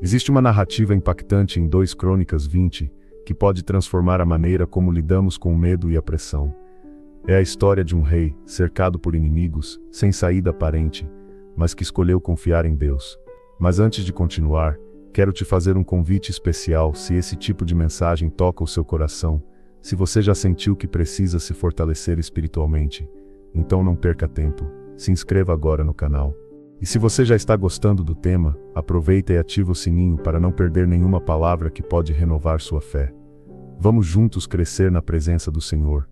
Existe uma narrativa impactante em 2 Crônicas 20, que pode transformar a maneira como lidamos com o medo e a pressão. É a história de um rei, cercado por inimigos, sem saída aparente, mas que escolheu confiar em Deus. Mas antes de continuar, quero te fazer um convite especial. Se esse tipo de mensagem toca o seu coração, se você já sentiu que precisa se fortalecer espiritualmente, então não perca tempo, se inscreva agora no canal. E se você já está gostando do tema, aproveita e ativa o sininho para não perder nenhuma palavra que pode renovar sua fé. Vamos juntos crescer na presença do Senhor.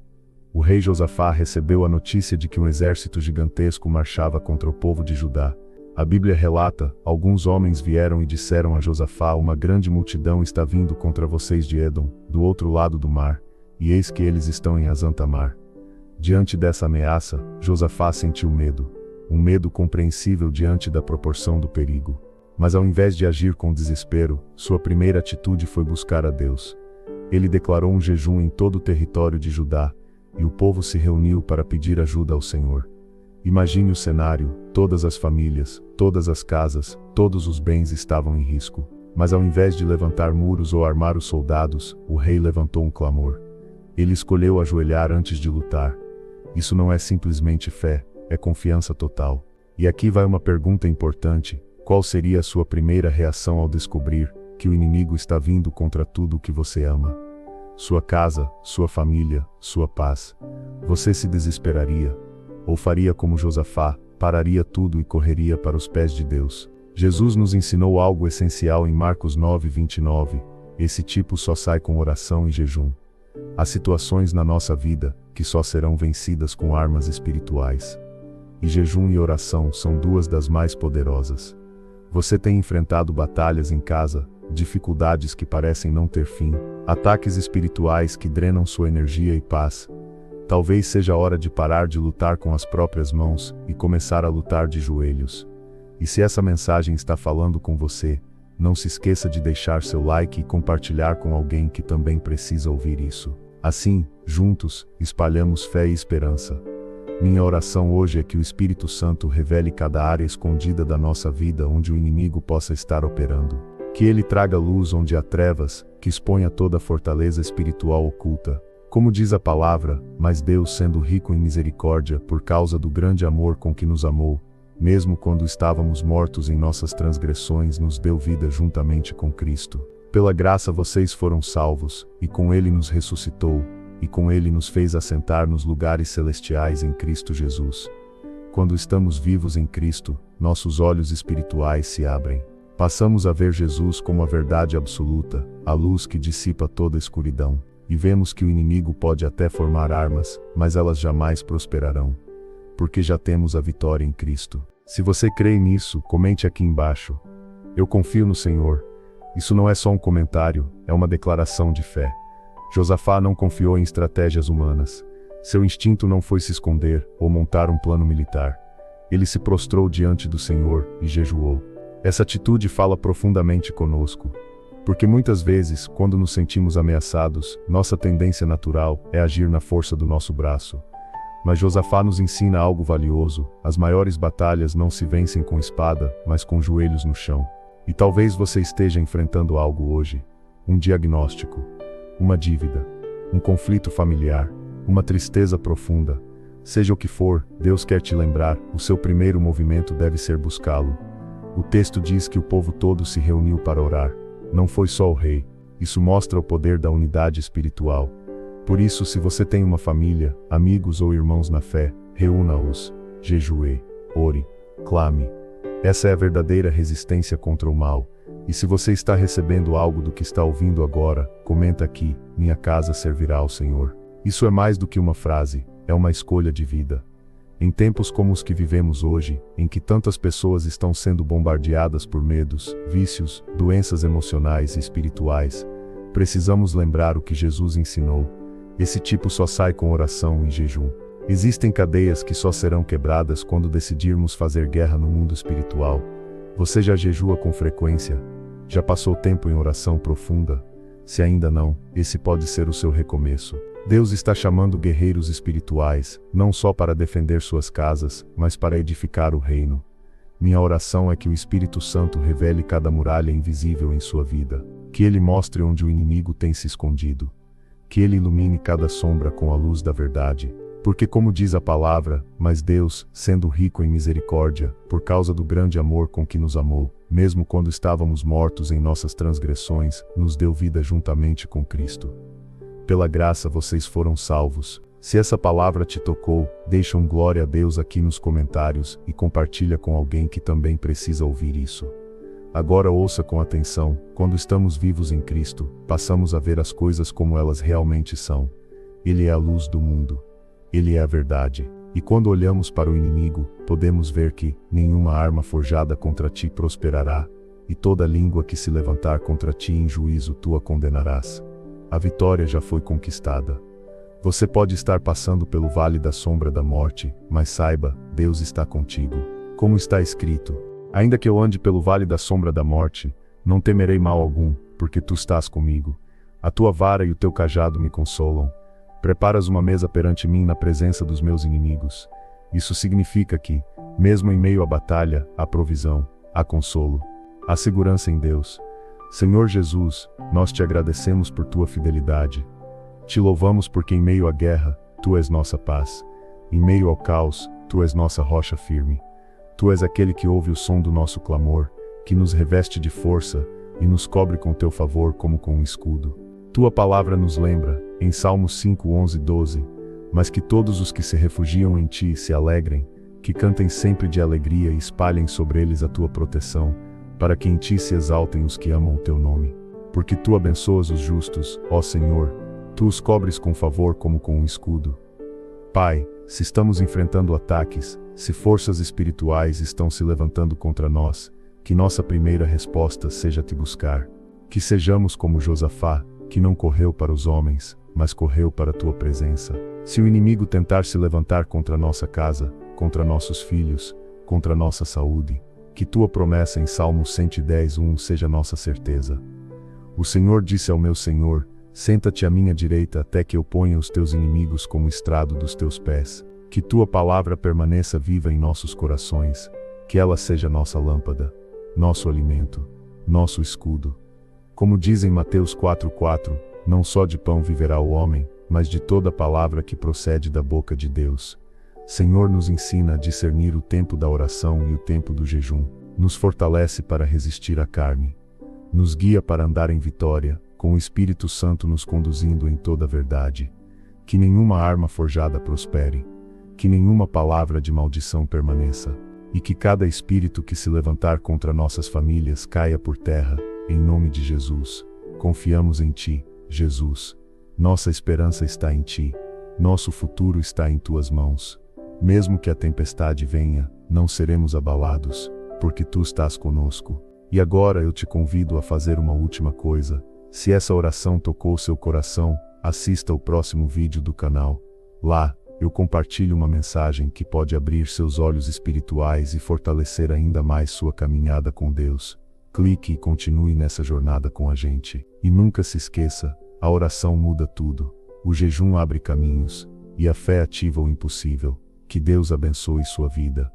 O rei Josafá recebeu a notícia de que um exército gigantesco marchava contra o povo de Judá. A Bíblia relata: alguns homens vieram e disseram a Josafá: uma grande multidão está vindo contra vocês de Edom, do outro lado do mar, e eis que eles estão em Azan-Tamar. Diante dessa ameaça, Josafá sentiu medo. Um medo compreensível diante da proporção do perigo. Mas ao invés de agir com desespero, sua primeira atitude foi buscar a Deus. Ele declarou um jejum em todo o território de Judá, e o povo se reuniu para pedir ajuda ao Senhor. Imagine o cenário: todas as famílias, todas as casas, todos os bens estavam em risco. Mas ao invés de levantar muros ou armar os soldados, o rei levantou um clamor. Ele escolheu ajoelhar antes de lutar. Isso não é simplesmente fé, é confiança total. E aqui vai uma pergunta importante: qual seria a sua primeira reação ao descobrir que o inimigo está vindo contra tudo o que você ama? Sua casa, sua família, sua paz. Você se desesperaria? Ou faria como Josafá, pararia tudo e correria para os pés de Deus? Jesus nos ensinou algo essencial em Marcos 9:29. Esse tipo só sai com oração e jejum. Há situações na nossa vida que só serão vencidas com armas espirituais. E jejum e oração são duas das mais poderosas. Você tem enfrentado batalhas em casa, dificuldades que parecem não ter fim, ataques espirituais que drenam sua energia e paz. Talvez seja a hora de parar de lutar com as próprias mãos e começar a lutar de joelhos. E se essa mensagem está falando com você, não se esqueça de deixar seu like e compartilhar com alguém que também precisa ouvir isso. Assim, juntos, espalhamos fé e esperança. Minha oração hoje é que o Espírito Santo revele cada área escondida da nossa vida onde o inimigo possa estar operando. Que ele traga luz onde há trevas, que exponha toda a fortaleza espiritual oculta. Como diz a palavra: mas Deus, sendo rico em misericórdia, por causa do grande amor com que nos amou, mesmo quando estávamos mortos em nossas transgressões, nos deu vida juntamente com Cristo. Pela graça vocês foram salvos, e com ele nos ressuscitou, e com ele nos fez assentar nos lugares celestiais em Cristo Jesus. Quando estamos vivos em Cristo, nossos olhos espirituais se abrem. Passamos a ver Jesus como a verdade absoluta, a luz que dissipa toda a escuridão. E vemos que o inimigo pode até formar armas, mas elas jamais prosperarão. Porque já temos a vitória em Cristo. Se você crê nisso, comente aqui embaixo: eu confio no Senhor. Isso não é só um comentário, é uma declaração de fé. Josafá não confiou em estratégias humanas. Seu instinto não foi se esconder ou montar um plano militar. Ele se prostrou diante do Senhor e jejuou. Essa atitude fala profundamente conosco. Porque muitas vezes, quando nos sentimos ameaçados, nossa tendência natural é agir na força do nosso braço. Mas Josafá nos ensina algo valioso: as maiores batalhas não se vencem com espada, mas com joelhos no chão. E talvez você esteja enfrentando algo hoje: um diagnóstico, uma dívida, um conflito familiar, uma tristeza profunda. Seja o que for, Deus quer te lembrar: o seu primeiro movimento deve ser buscá-lo. O texto diz que o povo todo se reuniu para orar. Não foi só o rei. Isso mostra o poder da unidade espiritual. Por isso, se você tem uma família, amigos ou irmãos na fé, reúna-os, jejue, ore, clame. Essa é a verdadeira resistência contra o mal. E se você está recebendo algo do que está ouvindo agora, comenta aqui: minha casa servirá ao Senhor. Isso é mais do que uma frase, é uma escolha de vida. Em tempos como os que vivemos hoje, em que tantas pessoas estão sendo bombardeadas por medos, vícios, doenças emocionais e espirituais, precisamos lembrar o que Jesus ensinou. Esse tipo só sai com oração e jejum. Existem cadeias que só serão quebradas quando decidirmos fazer guerra no mundo espiritual. Você já jejua com frequência? Já passou tempo em oração profunda? Se ainda não, esse pode ser o seu recomeço. Deus está chamando guerreiros espirituais, não só para defender suas casas, mas para edificar o reino. Minha oração é que o Espírito Santo revele cada muralha invisível em sua vida, que ele mostre onde o inimigo tem se escondido, que ele ilumine cada sombra com a luz da verdade. Porque como diz a palavra, mas Deus, sendo rico em misericórdia, por causa do grande amor com que nos amou, mesmo quando estávamos mortos em nossas transgressões, nos deu vida juntamente com Cristo. Pela graça vocês foram salvos. Se essa palavra te tocou, deixa um glória a Deus aqui nos comentários e compartilha com alguém que também precisa ouvir isso. Agora ouça com atenção: quando estamos vivos em Cristo, passamos a ver as coisas como elas realmente são. Ele é a luz do mundo. Ele é a verdade. E quando olhamos para o inimigo, podemos ver que nenhuma arma forjada contra ti prosperará, e toda língua que se levantar contra ti em juízo tu a condenarás. A vitória já foi conquistada. Você pode estar passando pelo vale da sombra da morte, mas saiba, Deus está contigo. Como está escrito: ainda que eu ande pelo vale da sombra da morte, não temerei mal algum, porque tu estás comigo. A tua vara e o teu cajado me consolam. Preparas uma mesa perante mim na presença dos meus inimigos. Isso significa que, mesmo em meio à batalha, há provisão, há consolo, há segurança em Deus. Senhor Jesus, nós te agradecemos por tua fidelidade. Te louvamos porque em meio à guerra, tu és nossa paz. Em meio ao caos, tu és nossa rocha firme. Tu és aquele que ouve o som do nosso clamor, que nos reveste de força e nos cobre com teu favor como com um escudo. Tua palavra nos lembra, em Salmos 5, 11 e 12, mas que todos os que se refugiam em ti se alegrem, que cantem sempre de alegria e espalhem sobre eles a tua proteção, para que em ti se exaltem os que amam o teu nome. Porque tu abençoas os justos, ó Senhor, tu os cobres com favor como com um escudo. Pai, se estamos enfrentando ataques, se forças espirituais estão se levantando contra nós, que nossa primeira resposta seja te buscar. Que sejamos como Josafá, que não correu para os homens, mas correu para a tua presença. Se o inimigo tentar se levantar contra nossa casa, contra nossos filhos, contra nossa saúde, que tua promessa em Salmo 110, 1 seja nossa certeza. O Senhor disse ao meu Senhor: senta-te à minha direita até que eu ponha os teus inimigos como estrado dos teus pés. Que tua palavra permaneça viva em nossos corações, que ela seja nossa lâmpada, nosso alimento, nosso escudo. Como diz em Mateus 4:4, não só de pão viverá o homem, mas de toda palavra que procede da boca de Deus. Senhor, nos ensina a discernir o tempo da oração e o tempo do jejum. Nos fortalece para resistir à carne. Nos guia para andar em vitória, com o Espírito Santo nos conduzindo em toda a verdade. Que nenhuma arma forjada prospere. Que nenhuma palavra de maldição permaneça. E que cada espírito que se levantar contra nossas famílias caia por terra. Em nome de Jesus, confiamos em Ti, Jesus. Nossa esperança está em Ti. Nosso futuro está em Tuas mãos. Mesmo que a tempestade venha, não seremos abalados, porque Tu estás conosco. E agora eu te convido a fazer uma última coisa. Se essa oração tocou seu coração, assista o próximo vídeo do canal. Lá, eu compartilho uma mensagem que pode abrir seus olhos espirituais e fortalecer ainda mais sua caminhada com Deus. Clique e continue nessa jornada com a gente. E nunca se esqueça, a oração muda tudo. O jejum abre caminhos, e a fé ativa o impossível. Que Deus abençoe sua vida.